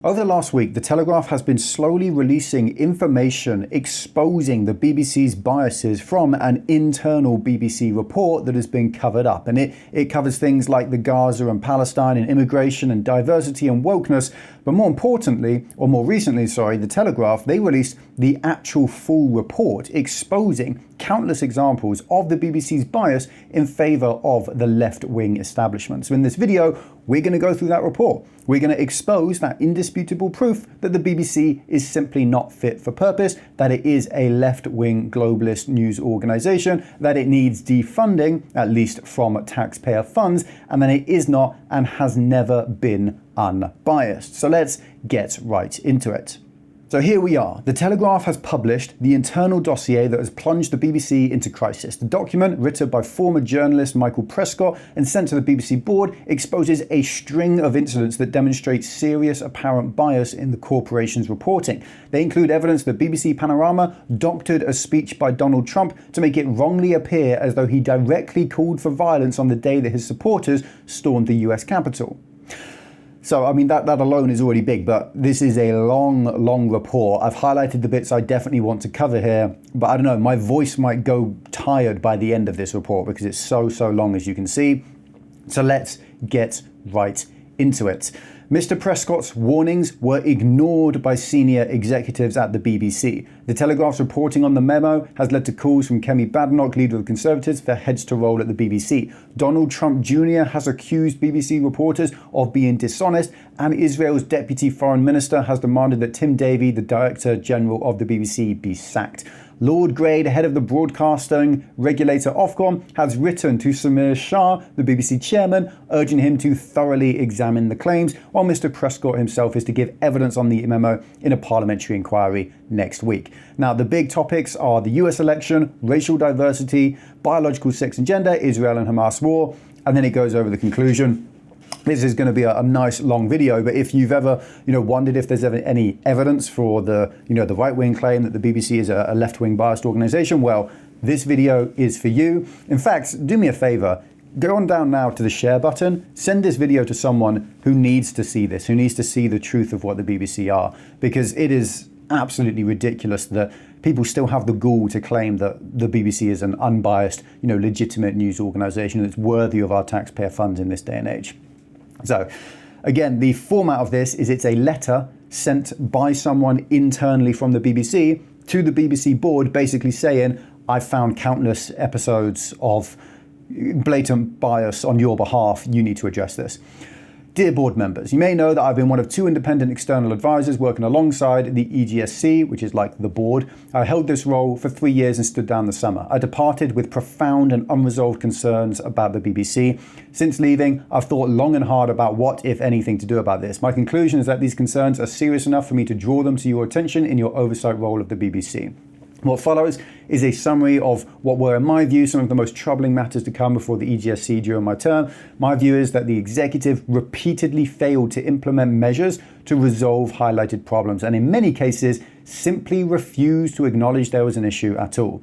Over the last week, The Telegraph has been slowly releasing information exposing the BBC's biases from an internal BBC report that has been covered up. And it covers things like the Gaza and Palestine and immigration and diversity and wokeness. But more importantly, or more recently, The Telegraph, they released the actual full report exposing countless examples of the BBC's bias in favour of the left-wing establishment. So in this video, we're going to go through that report. We're going to expose that indisputable proof that the BBC is simply not fit for purpose, that it is a left-wing globalist news organisation, that it needs defunding, at least from taxpayer funds, and that it is not and has never been unbiased. So let's get right into it. So here we are. The Telegraph has published the internal dossier that has plunged the BBC into crisis. The document, written by former journalist Michael Prescott and sent to the BBC board, exposes a string of incidents that demonstrate serious apparent bias in the corporation's reporting. They include evidence that BBC Panorama doctored a speech by Donald Trump to make it wrongly appear as though he directly called for violence on the day that his supporters stormed the US Capitol. So, I mean, that alone is already big, but this is a long report. I've highlighted the bits I definitely want to cover here, but I don't know, my voice might go tired by the end of this report because it's so long, as you can see. So let's get right into it. Mr. Prescott's warnings were ignored by senior executives at the BBC. The Telegraph's reporting on the memo has led to calls from Kemi Badenoch, leader of the Conservatives, for heads to roll at the BBC. Donald Trump Jr. has accused BBC reporters of being dishonest, and Israel's Deputy Foreign Minister has demanded that Tim Davie, the Director General of the BBC, be sacked. Lord Grade, head of the broadcasting regulator Ofcom, has written to Samir Shah, the BBC chairman, urging him to thoroughly examine the claims, while Mr. Prescott himself is to give evidence on the memo in a parliamentary inquiry next week. Now, the big topics are the US election, racial diversity, biological sex and gender, Israel and Hamas war, and then it goes over the conclusion. This is going to be a nice long video, but if you've ever, wondered if there's ever any evidence for the right-wing claim that the BBC is a left-wing biased organisation, well, this video is for you. In fact, do me a favour, go on down now to the share button, send this video to someone who needs to see this, who needs to see the truth of what the BBC are, because it is absolutely ridiculous that people still have the gall to claim that the BBC is an unbiased, legitimate news organisation that's worthy of our taxpayer funds in this day and age. So, again, the format of this is it's a letter sent by someone internally from the BBC to the BBC board, basically saying, I've found countless episodes of blatant bias on your behalf, you need to address this. Dear board members, you may know that I've been one of two independent external advisors working alongside the EGSC, which is like the board. I held this role for 3 years and stood down the summer. I departed with profound and unresolved concerns about the BBC. Since leaving, I've thought long and hard about what, if anything, to do about this. My conclusion is that these concerns are serious enough for me to draw them to your attention in your oversight role of the BBC. What follows is a summary of what were, in my view, some of the most troubling matters to come before the EGSC during my term. My view is that the executive repeatedly failed to implement measures to resolve highlighted problems, and in many cases simply refused to acknowledge there was an issue at all.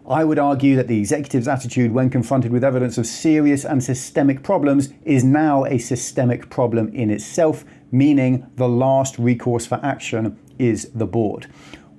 I would argue that the executive's attitude when confronted with evidence of serious and systemic problems is now a systemic problem in itself, meaning the last recourse for action is the board.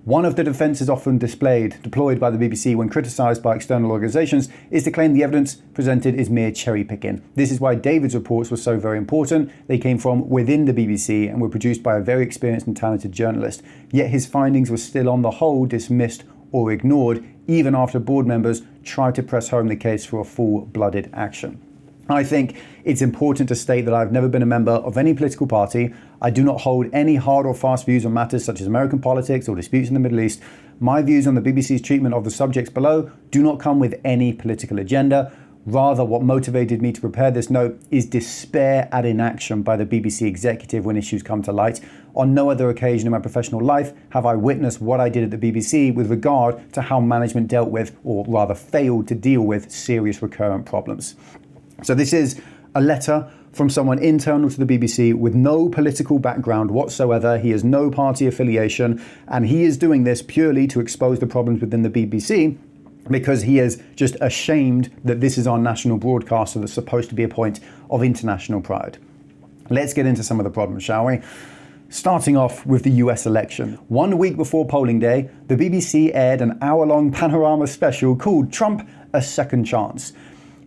One of the defences often deployed by the BBC when criticised by external organisations is to claim the evidence presented is mere cherry picking. This is why David's reports were so very important. They came from within the BBC and were produced by a very experienced and talented journalist. Yet his findings were still on the whole dismissed or ignored, even after board members tried to press home the case for a full-blooded action. I think it's important to state that I've never been a member of any political party. I do not hold any hard or fast views on matters such as American politics or disputes in the Middle East. My views on the BBC's treatment of the subjects below do not come with any political agenda. Rather, what motivated me to prepare this note is despair at inaction by the BBC executive when issues come to light. On no other occasion in my professional life have I witnessed what I did at the BBC with regard to how management dealt with, or rather failed to deal with, serious recurrent problems. So this is a letter from someone internal to the BBC with no political background whatsoever. He has no party affiliation, and he is doing this purely to expose the problems within the BBC because he is just ashamed that this is our national broadcaster that's supposed to be a point of international pride. Let's get into some of the problems, shall we? Starting off with the US election. 1 week before polling day, the BBC aired an hour-long panorama special called Trump: A Second Chance.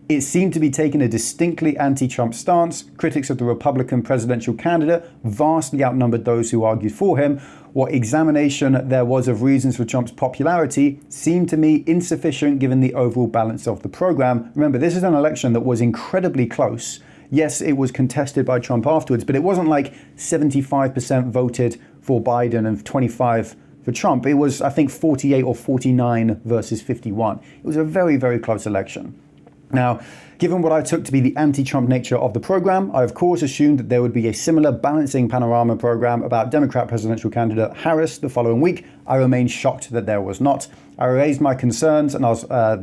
It seemed to be taking a distinctly anti-Trump stance. Critics of the Republican presidential candidate vastly outnumbered those who argued for him. What examination there was of reasons for Trump's popularity seemed to me insufficient given the overall balance of the program. Remember, this is an election that was incredibly close. Yes, it was contested by Trump afterwards, but it wasn't like 75% voted for Biden and 25% for Trump. It was, I think, 48 or 49 versus 51. It was a very, very close election. Now, given what I took to be the anti-Trump nature of the program, I of course assumed that there would be a similar balancing panorama program about Democrat presidential candidate Harris the following week. I remain shocked that there was not. I raised my concerns and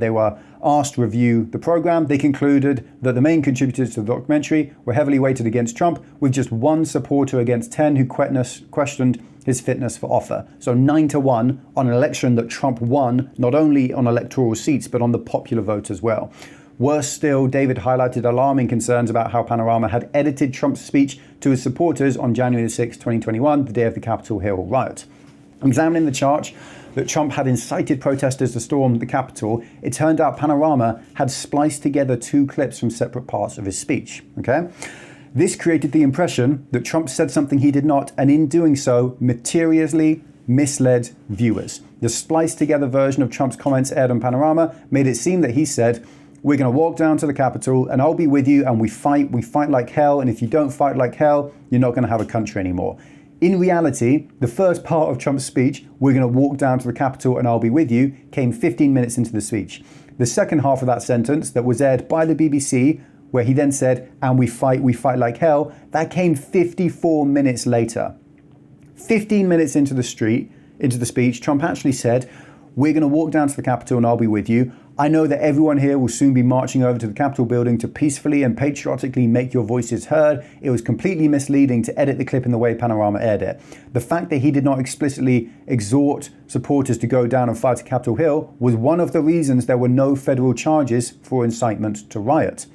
they were asked to review the program. They concluded that the main contributors to the documentary were heavily weighted against Trump, with just one supporter against 10 who questioned his fitness for offer. So 9-1 on an election that Trump won, not only on electoral seats, but on the popular vote as well. Worse still, David highlighted alarming concerns about how Panorama had edited Trump's speech to his supporters on January 6, 2021, the day of the Capitol Hill riot. Examining the charge that Trump had incited protesters to storm the Capitol, it turned out Panorama had spliced together 2 clips from separate parts of his speech. Okay? This created the impression that Trump said something he did not, and in doing so, materially misled viewers. The spliced together version of Trump's comments aired on Panorama made it seem that he said, "We're going to walk down to the Capitol and I'll be with you and we fight like hell, and if you don't fight like hell, you're not going to have a country anymore." In reality, the first part of Trump's speech, "We're going to walk down to the Capitol and I'll be with you," came 15 minutes into the speech. The second half of that sentence that was aired by the BBC, where he then said, "and we fight like hell," that came 54 minutes later. 15 minutes into the speech, Trump actually said, "We're going to walk down to the Capitol and I'll be with you. I know that everyone here will soon be marching over to the Capitol building to peacefully and patriotically make your voices heard." It was completely misleading to edit the clip in the way Panorama aired it. The fact that he did not explicitly exhort supporters to go down and fight at Capitol Hill was one of the reasons there were no federal charges for incitement to riot.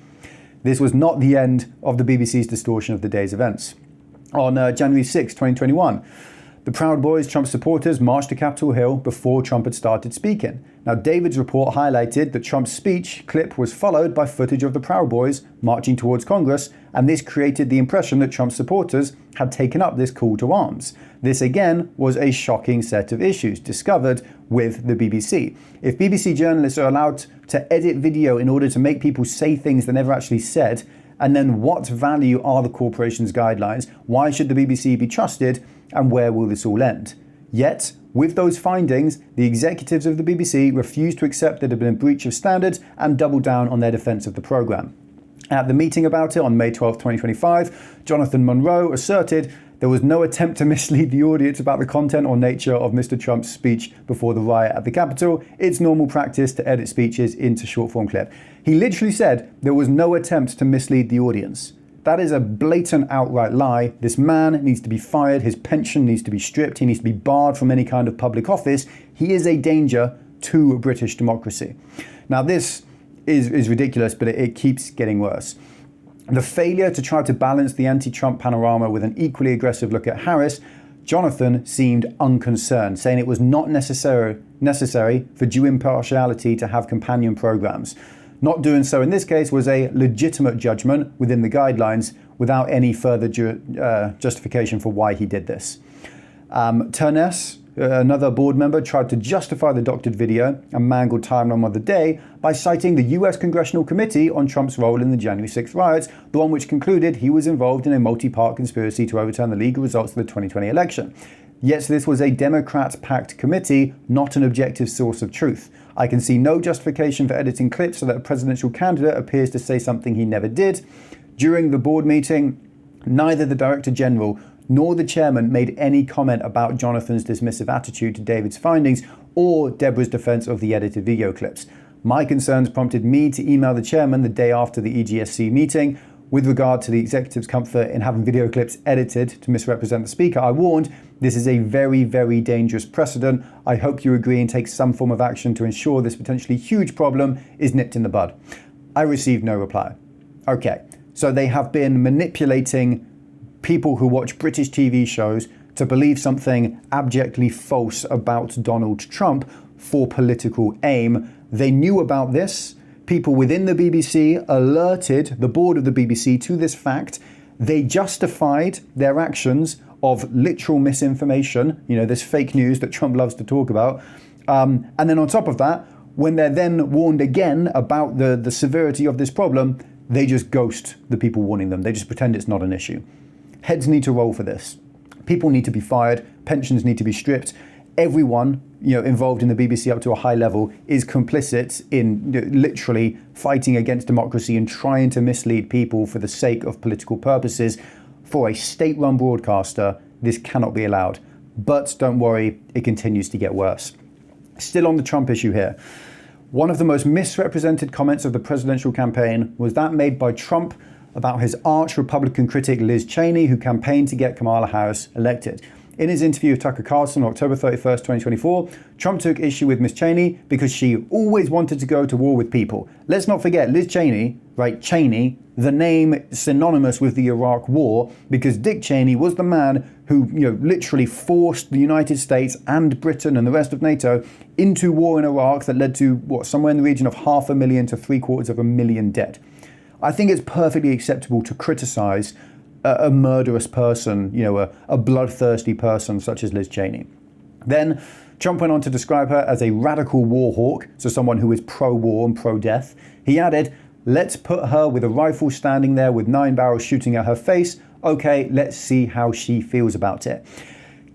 This was not the end of the BBC's distortion of the day's events. On January 6, 2021, the Proud Boys, Trump supporters, marched to Capitol Hill before Trump had started speaking. Now, David's report highlighted that Trump's speech clip was followed by footage of the Proud Boys marching towards Congress, and this created the impression that Trump supporters had taken up this call to arms. This again was a shocking set of issues discovered with the BBC. If BBC journalists are allowed to edit video in order to make people say things they never actually said, and then what value are the corporation's guidelines? Why should the BBC be trusted? And where will this all end? Yet, with those findings, the executives of the BBC refused to accept there had been a breach of standards and doubled down on their defense of the program. At the meeting about it on May 12, 2025, Jonathan Monroe asserted there was no attempt to mislead the audience about the content or nature of Mr. Trump's speech before the riot at the Capitol. It's normal practice to edit speeches into short-form clip. He literally said there was no attempt to mislead the audience. That is a blatant, outright lie. This man needs to be fired. His pension needs to be stripped. He needs to be barred from any kind of public office. He is a danger to British democracy. Now, this is ridiculous, but it keeps getting worse. The failure to try to balance the anti-Trump panorama with an equally aggressive look at Harris, Jonathan seemed unconcerned, saying it was not necessary for due impartiality to have companion programs. Not doing so in this case was a legitimate judgment within the guidelines without any further justification for why he did this. Turness, another board member, tried to justify the doctored video and mangled timeline of the day by citing the US Congressional Committee on Trump's role in the January 6th riots, the one which concluded he was involved in a multi-part conspiracy to overturn the legal results of the 2020 election. Yet this was a Democrat-packed committee, not an objective source of truth. I can see no justification for editing clips so that a presidential candidate appears to say something he never did. During the board meeting, neither the Director General nor the chairman made any comment about Jonathan's dismissive attitude to David's findings or Deborah's defense of the edited video clips. My concerns prompted me to email the chairman the day after the EGSC meeting. With regard to the executive's comfort in having video clips edited to misrepresent the speaker, I warned, this is a very, very dangerous precedent. I hope you agree and take some form of action to ensure this potentially huge problem is nipped in the bud. I received no reply. Okay, so they have been manipulating people who watch British TV shows to believe something abjectly false about Donald Trump for political aim. They knew about this. People within the BBC alerted the board of the BBC to this fact. They justified their actions of literal misinformation, this fake news that Trump loves to talk about. And then on top of that, when they're then warned again about the severity of this problem, they just ghost the people warning them. They just pretend it's not an issue. Heads need to roll for this. People need to be fired. Pensions need to be stripped. Everyone, involved in the BBC up to a high level is complicit in literally fighting against democracy and trying to mislead people for the sake of political purposes. For a state-run broadcaster, this cannot be allowed. But don't worry, it continues to get worse. Still on the Trump issue here. One of the most misrepresented comments of the presidential campaign was that made by Trump about his arch-Republican critic Liz Cheney, who campaigned to get Kamala Harris elected. In his interview with Tucker Carlson on October 31st, 2024, Trump took issue with Ms. Cheney because she always wanted to go to war with people. Let's not forget, Liz Cheney, right, Cheney, the name synonymous with the Iraq War, because Dick Cheney was the man who, literally forced the United States and Britain and the rest of NATO into war in Iraq that led to, somewhere in the region of 500,000 to 750,000 dead. I think it's perfectly acceptable to criticize a murderous person, a bloodthirsty person such as Liz Cheney. Then Trump went on to describe her as a radical war hawk, so someone who is pro-war and pro-death. He added, "Let's put her with a rifle standing there with 9 barrels shooting at her face. Okay, let's see how she feels about it."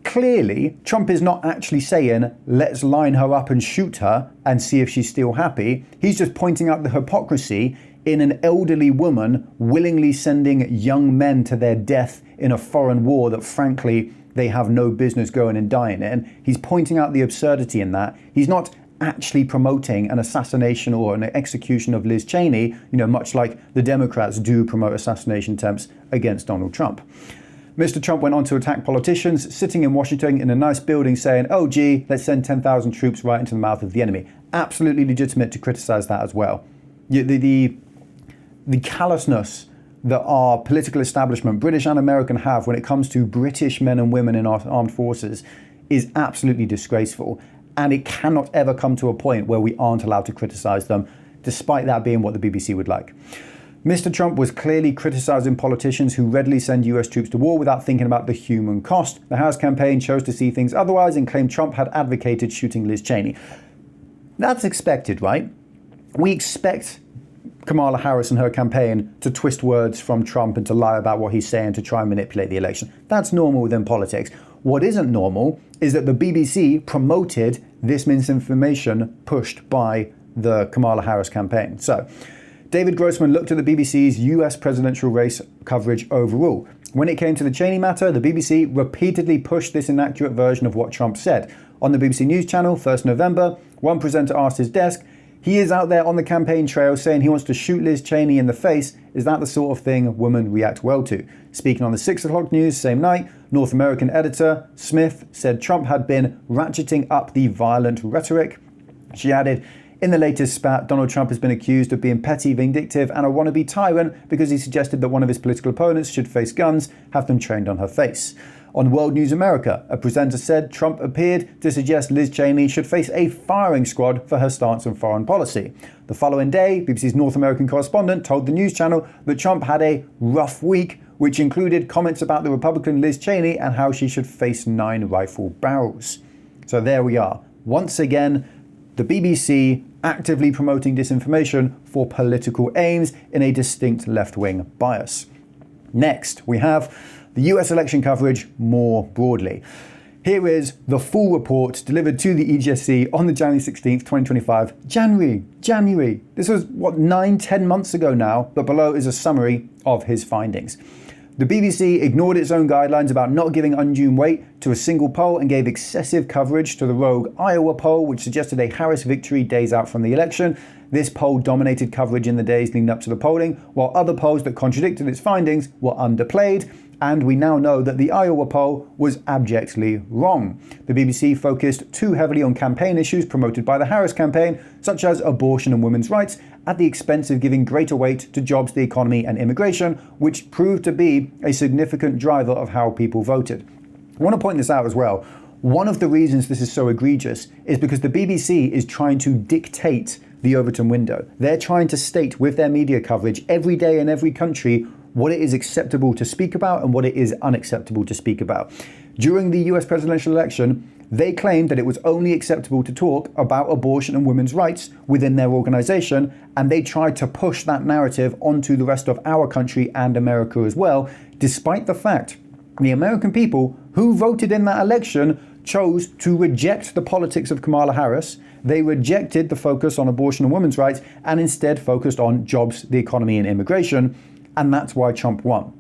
Clearly, Trump is not actually saying, let's line her up and shoot her and see if she's still happy. He's just pointing out the hypocrisy in an elderly woman willingly sending young men to their death in a foreign war that, frankly, they have no business going and dying in. He's pointing out the absurdity in that. He's not actually promoting an assassination or an execution of Liz Cheney, much like the Democrats do promote assassination attempts against Donald Trump. Mr. Trump went on to attack politicians sitting in Washington in a nice building saying, oh gee, let's send 10,000 troops right into the mouth of the enemy. Absolutely legitimate to criticize that as well. The callousness that our political establishment, British and American, have when it comes to British men and women in our armed forces is absolutely disgraceful. And it cannot ever come to a point where we aren't allowed to criticize them, despite that being what the BBC would like. Mr. Trump was clearly criticizing politicians who readily send US troops to war without thinking about the human cost. The Harris campaign chose to see things otherwise and claimed Trump had advocated shooting Liz Cheney. That's expected, right? We expect Kamala Harris and her campaign to twist words from Trump and to lie about what he's saying to try and manipulate the election. That's normal within politics. What isn't normal is that the BBC promoted this misinformation pushed by the Kamala Harris campaign. So, David Grossman looked at the BBC's US presidential race coverage overall. When it came to the Cheney matter, the BBC repeatedly pushed this inaccurate version of what Trump said. On the BBC News channel, 1st November, one presenter asked his desk, "He is out there on the campaign trail saying he wants to shoot Liz Cheney in the face. Is that the sort of thing women react well to?" Speaking on the 6 o'clock news same night, North American editor Smith said Trump had been ratcheting up the violent rhetoric. She added, "In the latest spat, Donald Trump has been accused of being petty, vindictive, and a wannabe tyrant because he suggested that one of his political opponents should face guns, have them trained on her face." On World News America, a presenter said Trump appeared to suggest Liz Cheney should face a firing squad for her stance on foreign policy. The following day, BBC's North American correspondent told the news channel that Trump had a rough week, which included comments about the Republican Liz Cheney and how she should face 9 rifle barrels. So there we are. Once again, the BBC actively promoting disinformation for political aims in a distinct left-wing bias. Next, we have the US election coverage more broadly. Here is the full report delivered to the EGSC on the January 16th, 2025. January. This was, 9-10 months ago now, but below is a summary of his findings. The BBC ignored its own guidelines about not giving undue weight to a single poll and gave excessive coverage to the rogue Iowa poll, which suggested a Harris victory days out from the election. This poll dominated coverage in the days leading up to the polling, while other polls that contradicted its findings were underplayed. and we now know that the Iowa poll was abjectly wrong. The BBC focused too heavily on campaign issues promoted by the Harris campaign, such as abortion and women's rights, at the expense of giving greater weight to jobs, the economy, and immigration, which proved to be a significant driver of how people voted. I want to point this out as well. One of the reasons this is so egregious is because the BBC is trying to dictate the Overton window. They're trying to state with their media coverage every day in every country what it is acceptable to speak about and what it is unacceptable to speak about. During the US presidential election, they claimed that it was only acceptable to talk about abortion and women's rights within their organization, and they tried to push that narrative onto the rest of our country and America as well, despite the fact the American people who voted in that election chose to reject the politics of Kamala Harris. They rejected the focus on abortion and women's rights and instead focused on jobs, the economy, and immigration. And that's why Trump won.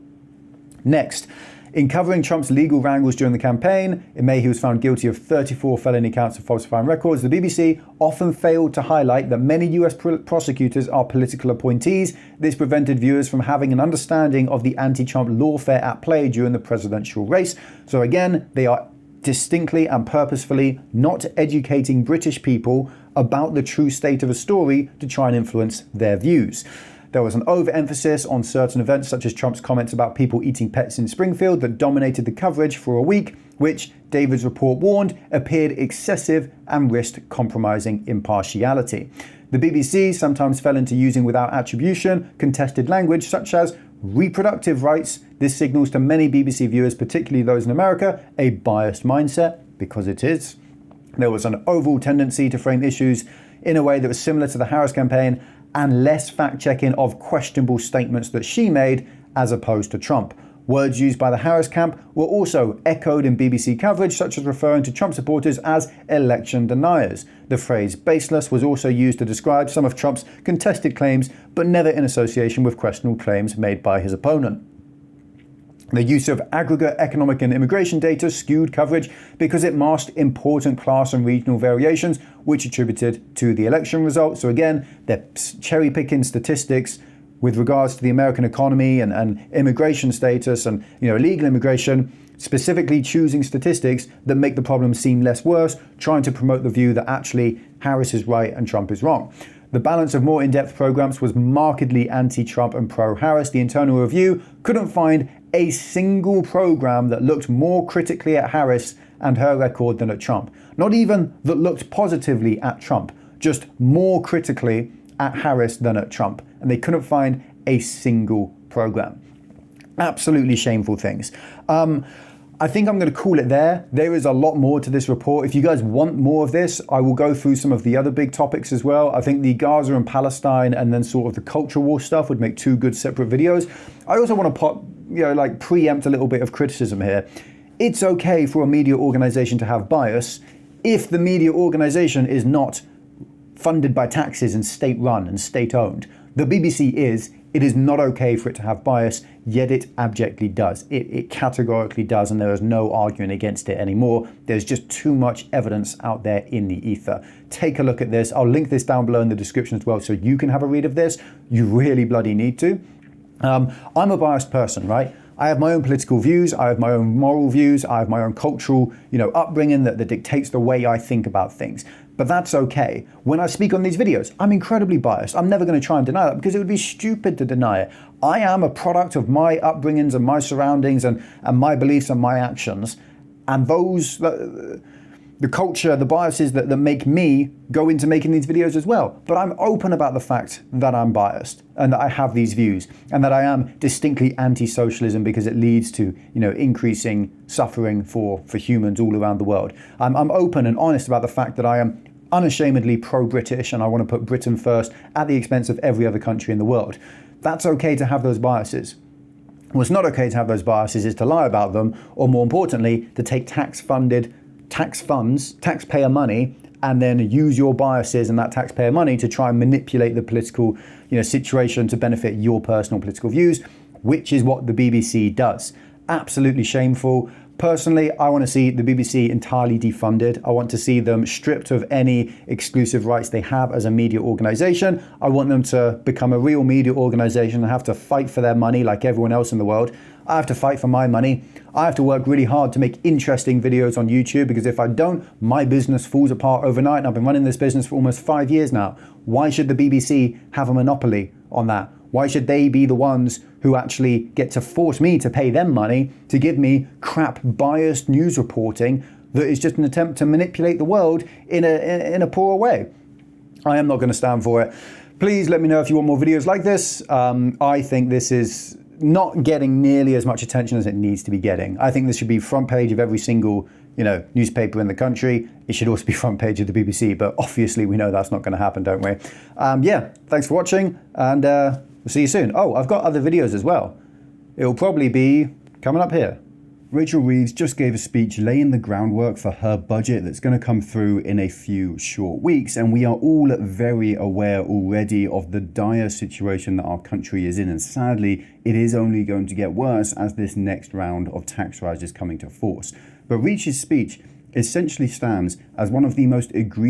Next, in covering Trump's legal wrangles during the campaign, in May he was found guilty of 34 felony counts of falsifying records. The BBC often failed to highlight that many US prosecutors are political appointees. This prevented viewers from having an understanding of the anti-Trump lawfare at play during the presidential race. So again, they are distinctly and purposefully not educating British people about the true state of a story to try and influence their views. There was an overemphasis on certain events, such as Trump's comments about people eating pets in Springfield, that dominated the coverage for a week, which David's report warned appeared excessive and risked compromising impartiality. The BBC sometimes fell into using without attribution contested language such as reproductive rights. This signals to many BBC viewers, particularly those in America, a biased mindset, because it is. There was an overall tendency to frame issues in a way that was similar to the Harris campaign and less fact-checking of questionable statements that she made as opposed to Trump. Words used by the Harris camp were also echoed in BBC coverage, such as referring to Trump supporters as election deniers. The phrase baseless was also used to describe some of Trump's contested claims, but never in association with questionable claims made by his opponent. The use of aggregate economic and immigration data skewed coverage because it masked important class and regional variations, which attributed to the election results. So again, they're cherry-picking statistics with regards to the American economy and immigration status and illegal immigration, specifically choosing statistics that make the problem seem less worse, trying to promote the view that actually Harris is right and Trump is wrong. The balance of more in-depth programs was markedly anti-Trump and pro-Harris. The Internal Review couldn't find a single program that looked more critically at Harris and her record than at Trump. Not even that looked positively at Trump, just more critically at Harris than at Trump. And they couldn't find a single program. Absolutely shameful things. I think I'm going to call it there. There is a lot more to this report. If you guys want more of this, I will go through some of the other big topics as well. I think the Gaza and Palestine and then sort of the culture war stuff would make two good separate videos. I also want to preempt a little bit of criticism here. It's okay for a media organization to have bias if the media organization is not funded by taxes and state-run and state-owned. The BBC is. It is not okay for it to have bias, yet it abjectly does. It categorically does, and there is no arguing against it anymore. There's just too much evidence out there in the ether. Take a look at this. I'll link this down below in the description as well so you can have a read of this. You really bloody need to. I'm a biased person, right? I have my own political views, I have my own moral views, I have my own cultural, upbringing that dictates the way I think about things. But that's okay. When I speak on these videos, I'm incredibly biased. I'm never going to try and deny that because it would be stupid to deny it. I am a product of my upbringings and my surroundings and my beliefs and my actions. And those, the culture, the biases that make me go into making these videos as well. But I'm open about the fact that I'm biased and that I have these views and that I am distinctly anti-socialism because it leads to, increasing suffering for humans all around the world. I'm open and honest about the fact that I am unashamedly pro-British and I want to put Britain first at the expense of every other country in the world. That's okay to have those biases. What's not okay to have those biases is to lie about them, or more importantly, to take tax funds, taxpayer money, and then use your biases and that taxpayer money to try and manipulate the political situation to benefit your personal political views, which is what the BBC does. Absolutely shameful. Personally, I want to see the BBC entirely defunded. I want to see them stripped of any exclusive rights they have as a media organisation. I want them to become a real media organisation and have to fight for their money like everyone else in the world. I have to fight for my money. I have to work really hard to make interesting videos on YouTube, because if I don't, my business falls apart overnight. And I've been running this business for almost 5 years now. Why should the BBC have a monopoly on that? Why should they be the ones who actually get to force me to pay them money to give me crap biased news reporting that is just an attempt to manipulate the world in a poorer way? I am not going to stand for it. Please let me know if you want more videos like this. I think this is not getting nearly as much attention as it needs to be getting. I think this should be front page of every single newspaper in the country. It should also be front page of the BBC, but obviously we know that's not going to happen, don't we? Yeah, thanks for watching, and we'll see you soon. Oh, I've got other videos as well. It'll probably be coming up here. Rachel Reeves just gave a speech laying the groundwork for her budget that's going to come through in a few short weeks, and we are all very aware already of the dire situation that our country is in, and sadly it is only going to get worse as this next round of tax rise is coming to force. But Reach's speech essentially stands as one of the most egregious